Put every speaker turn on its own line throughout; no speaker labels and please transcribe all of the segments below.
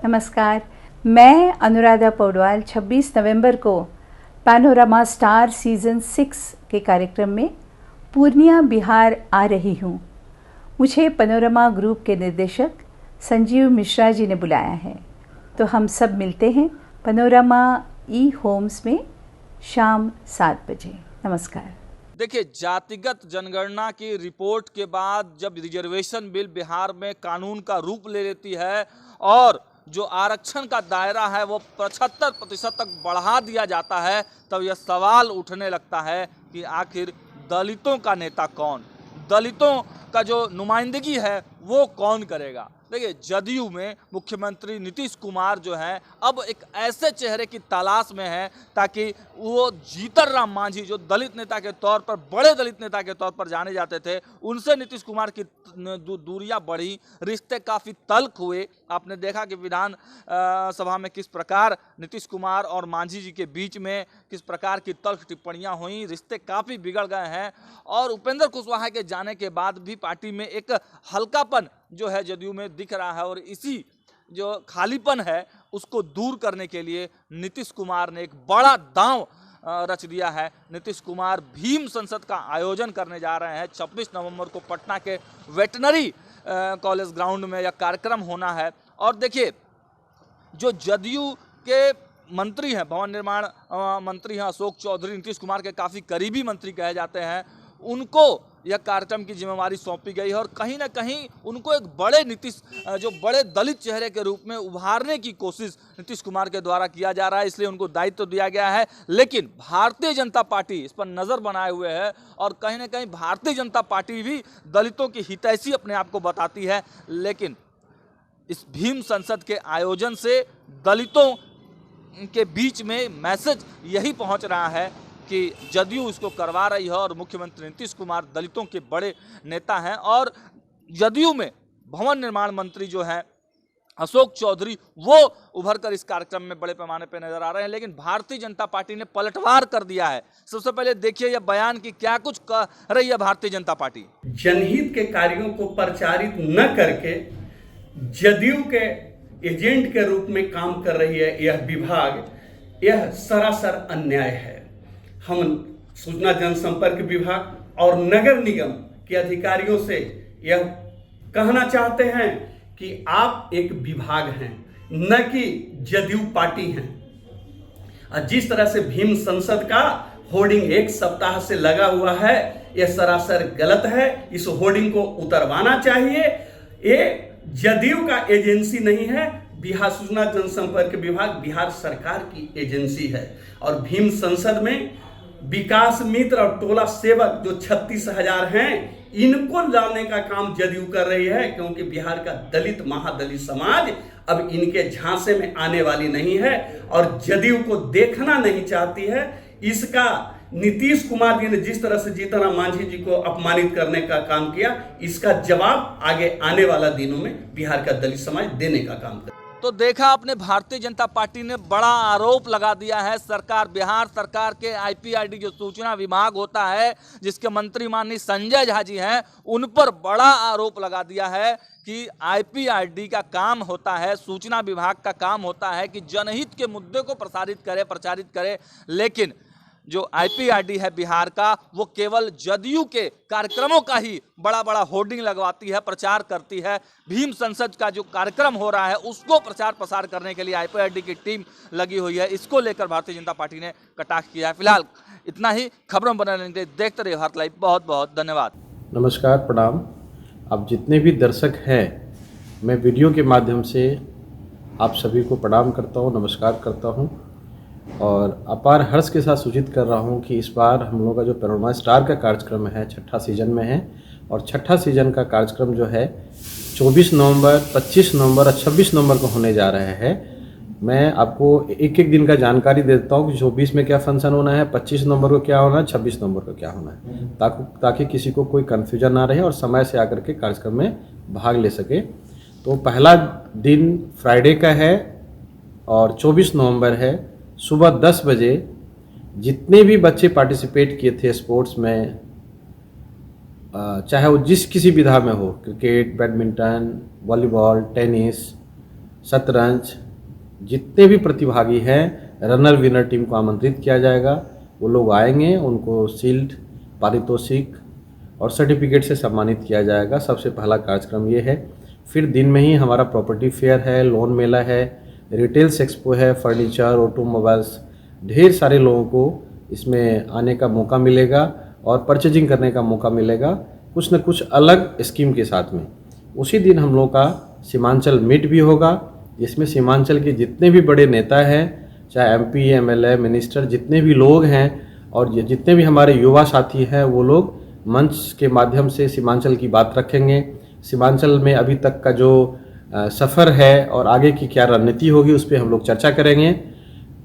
नमस्कार, मैं अनुराधा पौडवाल 26 नवंबर को पैनोरमा स्टार सीज़न 6 के कार्यक्रम में पूर्णिया बिहार आ रही हूँ। मुझे पैनोरमा ग्रुप के निर्देशक संजीव मिश्रा जी ने बुलाया है, तो हम सब मिलते हैं पैनोरमा ई होम्स में शाम 7 बजे। नमस्कार।
देखिए, जातिगत जनगणना की रिपोर्ट के बाद जब रिजर्वेशन बिल बिहार में कानून का रूप ले लेती है और जो आरक्षण का दायरा है वो 75% तक बढ़ा दिया जाता है, तब यह सवाल उठने लगता है कि आखिर दलितों का नेता कौन, दलितों का जो नुमाइंदगी है वो कौन करेगा। देखिए, जदयू में मुख्यमंत्री नीतीश कुमार जो हैं अब एक ऐसे चेहरे की तलाश में हैं ताकि वो जीतन राम मांझी जो दलित नेता के तौर पर, बड़े दलित नेता के तौर पर जाने जाते थे, उनसे नीतीश कुमार की दूरियां बढ़ी, रिश्ते काफ़ी तल्ख हुए। आपने देखा कि विधान सभा में किस प्रकार नीतीश कुमार और मांझी जी के बीच में किस प्रकार की तल्ख टिप्पणियां हुई, रिश्ते काफ़ी बिगड़ गए हैं। और उपेंद्र कुशवाहा के जाने के बाद भी पार्टी में एक हल्कापन जो है जदयू में दिख रहा है और इसी जो खालीपन है उसको दूर करने के लिए नीतीश कुमार ने एक बड़ा दांव रच दिया है। नीतीश कुमार भीम संसद का आयोजन करने जा रहे हैं। 26 नवंबर को पटना के वेटनरी कॉलेज ग्राउंड में यह कार्यक्रम होना है। और देखिए, जो जदयू के मंत्री हैं, भवन निर्माण मंत्री हैं अशोक चौधरी, नीतीश कुमार के काफ़ी करीबी मंत्री कहे जाते हैं, उनको यह कार्यक्रम की जिम्मेवारी सौंपी गई है और कहीं ना कहीं उनको एक बड़े जो बड़े दलित चेहरे के रूप में उभारने की कोशिश नीतीश कुमार के द्वारा किया जा रहा है, इसलिए उनको दायित्व दिया गया है। लेकिन भारतीय जनता पार्टी इस पर नज़र बनाए हुए है और कहीं ना कहीं भारतीय जनता पार्टी भी दलितों की हितैषी अपने आप को बताती है। लेकिन इस भीम संसद के आयोजन से दलितों के बीच में मैसेज यही पहुँच रहा है कि जदयू इसको करवा रही है और मुख्यमंत्री नीतीश कुमार दलितों के बड़े नेता हैं। और जदयू में भवन निर्माण मंत्री जो हैं अशोक चौधरी, वो उभर कर इस कार्यक्रम में बड़े पैमाने पर नजर आ रहे हैं। लेकिन भारतीय जनता पार्टी ने पलटवार कर दिया है। सबसे पहले देखिए यह बयान कि क्या कुछ कर रही है भारतीय जनता पार्टी।
जनहित के कार्यों को प्रचारित न करके जदयू के एजेंट के रूप में काम कर रही है यह विभाग, यह सरासर अन्याय है। हम सूचना जनसंपर्क विभाग और नगर निगम के अधिकारियों से यह कहना चाहते हैं कि आप एक विभाग हैं, न कि जदयू पार्टी हैं। और जिस तरह से भीम संसद का होर्डिंग एक सप्ताह से लगा हुआ है, यह सरासर गलत है। इस होर्डिंग को उतरवाना चाहिए। ये जदयू का एजेंसी नहीं है, बिहार सूचना जनसंपर्क विभाग बिहार सरकार की एजेंसी है। और भीम संसद में विकास मित्र और टोला सेवक जो 36,000 हैं, इनको लाने का काम जदयू कर रही है, क्योंकि बिहार का दलित महादलित समाज अब इनके झांसे में आने वाली नहीं है और जदयू को देखना नहीं चाहती है। इसका नीतीश कुमार जी ने जिस तरह से जीतन राम मांझी जी को अपमानित करने का काम किया, इसका जवाब आगे आने वाला दिनों में बिहार का दलित समाज देने का काम करेगा।
तो देखा आपने, भारतीय जनता पार्टी ने बड़ा आरोप लगा दिया है सरकार, बिहार सरकार के आईपीआरडी जो सूचना विभाग होता है, जिसके मंत्री माननीय संजय झा जी हैं, उन पर बड़ा आरोप लगा दिया है कि आईपीआरडी का काम होता है, सूचना विभाग का काम होता है कि जनहित के मुद्दे को प्रचारित करे। लेकिन जो आईपीआरडी है बिहार का, वो केवल जदयू के कार्यक्रमों का ही बड़ा होर्डिंग लगवाती है, प्रचार करती है। भीम संसद का जो कार्यक्रम हो रहा है उसको प्रचार प्रसार करने के लिए आईपीआरडी की टीम लगी हुई है। इसको लेकर भारतीय जनता पार्टी ने कटाक्ष किया है। फिलहाल इतना ही। खबरों बने रहने के लिए देखते रहिए भारत लाइव। बहुत बहुत धन्यवाद।
नमस्कार, प्रणाम। अब जितने भी दर्शक हैं, मैं वीडियो के माध्यम से आप सभी को प्रणाम करता हूँ, नमस्कार करता हूँ और अपार हर्ष के साथ सूचित कर रहा हूं कि इस बार हम लोगों का जो पैनोरमा स्टार का कार्यक्रम है 6ठा सीजन में है और 6ठा सीजन का कार्यक्रम जो है 24 नवंबर, 25 नवंबर और 26 नवंबर को होने जा रहे हैं। मैं आपको एक एक दिन का जानकारी दे देता हूं कि 24 में क्या फंक्शन होना है, 25 नवंबर को क्या होना है, 26 नवंबर को क्या होना है, ताकि किसी को कोई कन्फ्यूजन ना रहे और समय से आकर के कार्यक्रम में भाग ले सके। तो पहला दिन फ्राइडे का है और 24 नवंबर है। सुबह 10 बजे जितने भी बच्चे पार्टिसिपेट किए थे स्पोर्ट्स में, चाहे वो किसी विधा में हो, क्रिकेट, बैडमिंटन, वॉलीबॉल, टेनिस, शतरंज, जितने भी प्रतिभागी हैं रनर विनर टीम को आमंत्रित किया जाएगा। वो लोग आएंगे, उनको शील्ड, पारितोषिक और सर्टिफिकेट से सम्मानित किया जाएगा। सबसे पहला कार्यक्रम ये है। फिर दिन में ही हमारा प्रॉपर्टी फेयर है, लोन मेला है, रिटेल्स एक्सपो है, फर्नीचर, ऑटोमोबाइल्स, ढेर सारे लोगों को इसमें आने का मौका मिलेगा और परचेजिंग करने का मौका मिलेगा, कुछ न कुछ अलग स्कीम के साथ में। उसी दिन हम लोग का सीमांचल मीट भी होगा, जिसमें सीमांचल के जितने भी बड़े नेता हैं, चाहे MP, MLA, मिनिस्टर, जितने भी लोग हैं और जितने भी हमारे युवा साथी हैं, वो लोग मंच के माध्यम से सीमांचल की बात रखेंगे। सीमांचल में अभी तक का जो सफ़र है और आगे की क्या रणनीति होगी उस पर हम लोग चर्चा करेंगे।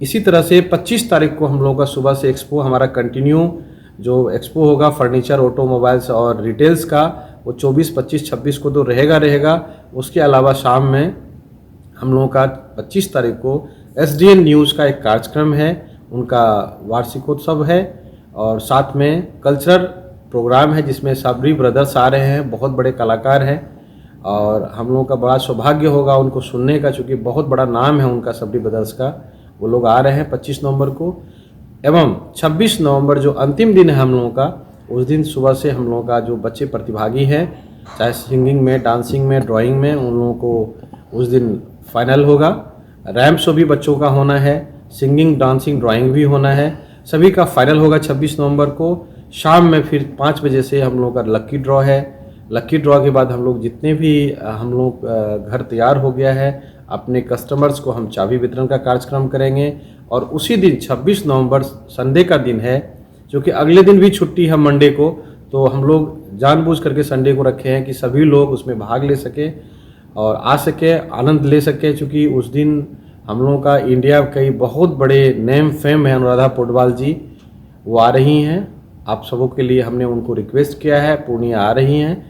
इसी तरह से 25 तारीख को हम लोगों का सुबह से एक्सपो हमारा कंटिन्यू जो एक्सपो होगा फर्नीचर, ऑटोमोबाइल्स और रिटेल्स का, वो 24, 25, 26 को तो रहेगा। उसके अलावा शाम में हम लोगों का 25 तारीख को SDN न्यूज़ का एक कार्यक्रम है, उनका वार्षिकोत्सव है और साथ में कल्चरल प्रोग्राम है जिसमें सबरी ब्रदर्स आ रहे हैं, बहुत बड़े कलाकार हैं और हम लोगों का बड़ा सौभाग्य होगा उनको सुनने का, चूँकि बहुत बड़ा नाम है उनका सबरी ब्रदर्स का। वो लोग आ रहे हैं 25 नवंबर को। एवं 26 नवंबर जो अंतिम दिन है हम लोगों का, उस दिन सुबह से हम लोगों का जो बच्चे प्रतिभागी हैं, चाहे सिंगिंग में, डांसिंग में, ड्राइंग में, उन लोगों को उस दिन फाइनल होगा। रैम्प शो भी बच्चों का होना है, सिंगिंग, डांसिंग, ड्राइंग भी होना है, सभी का फाइनल होगा 26 नवंबर को। शाम में फिर 5 बजे से हम लोगों का लक्की ड्रॉ है। लक्की ड्रॉ के बाद हम लोग जितने भी हम लोग घर तैयार हो गया है, अपने कस्टमर्स को हम चाबी वितरण का कार्यक्रम करेंगे। और उसी दिन 26 नवंबर संडे का दिन है, जो कि अगले दिन भी छुट्टी है मंडे को, तो हम लोग जानबूझ करके संडे को रखे हैं कि सभी लोग उसमें भाग ले सके और आ सके, आनंद ले सके। चूँकि उस दिन हम लोगों का इंडिया कई बहुत बड़े नेम फेम है, अनुराधा पौडवाल जी वो आ रही हैं। आप सबों के लिए हमने उनको रिक्वेस्ट किया है, पूर्णिया आ रही हैं।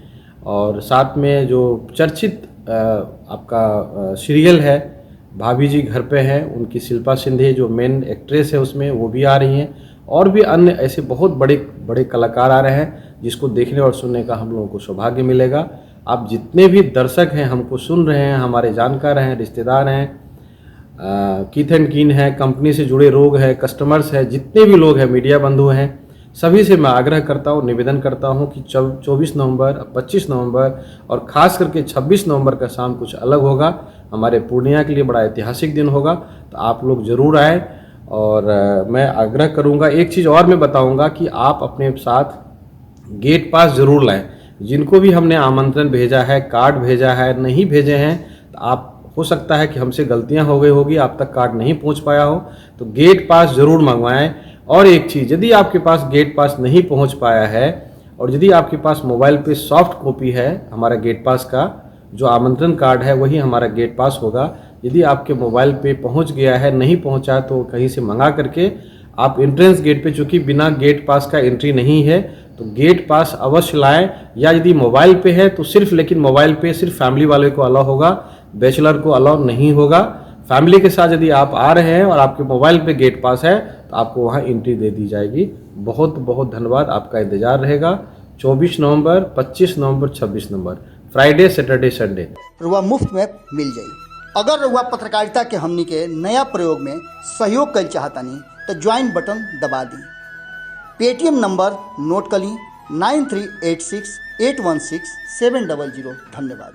और साथ में जो चर्चित आपका सीरियल है भाभी जी घर पे हैं, उनकी शिल्पा सिंधे जो मेन एक्ट्रेस है उसमें, वो भी आ रही हैं। और भी अन्य ऐसे बहुत बड़े बड़े कलाकार आ रहे हैं जिसको देखने और सुनने का हम लोगों को सौभाग्य मिलेगा। आप जितने भी दर्शक हैं, हमको सुन रहे हैं, हमारे जानकार हैं, रिश्तेदार हैं, कीथ एंड कीन है, कंपनी से जुड़े लोग हैं, कस्टमर्स हैं, जितने भी लोग हैं, मीडिया बंधु हैं, सभी से मैं आग्रह करता हूँ, निवेदन करता हूँ कि 24 नवंबर, 25 नवंबर और ख़ास करके 26 नवंबर का शाम कुछ अलग होगा। हमारे पूर्णिया के लिए बड़ा ऐतिहासिक दिन होगा, तो आप लोग ज़रूर आए। और मैं आग्रह करूँगा, एक चीज़ और मैं बताऊँगा कि आप अपने साथ गेट पास ज़रूर लाएँ। जिनको भी हमने आमंत्रण भेजा है, कार्ड भेजा है, नहीं भेजे हैं, तो आप हो सकता है कि हमसे गलतियां हो गई होगी, आप तक कार्ड नहीं पहुंच पाया हो, तो गेट पास ज़रूर मंगवाएं। और एक चीज़, यदि आपके पास गेट पास नहीं पहुंच पाया है और यदि आपके पास मोबाइल पे सॉफ्ट कॉपी है हमारा गेट पास का, जो आमंत्रण कार्ड है वही हमारा गेट पास होगा। यदि आपके मोबाइल पे पहुंच गया है, नहीं पहुंचा, तो कहीं से मंगा करके आप एंट्रेंस गेट पे, चूँकि बिना गेट पास का एंट्री नहीं है, तो गेट पास अवश्य लाएं। या यदि मोबाइल पे है तो सिर्फ, लेकिन मोबाइल पे सिर्फ फैमिली वाले को अलाउ होगा, बैचलर को अलाउ नहीं होगा। फैमिली के साथ यदि आप आ रहे हैं और आपके मोबाइल पे गेट पास है तो आपको वहाँ एंट्री दे दी जाएगी। बहुत बहुत धन्यवाद, आपका इंतजार रहेगा। 24 नवंबर, 25 नवंबर, 26 नवंबर, फ्राइडे, सैटरडे, संडे
रुआ मुफ्त में मिल जाई। अगर रुआ पत्रकारिता के हमनी के नया प्रयोग में सहयोग कर चाहतानी तो ज्वाइन बटन दबा दी। पेटीएम नंबर नोट कर ली 9386816700। धन्यवाद।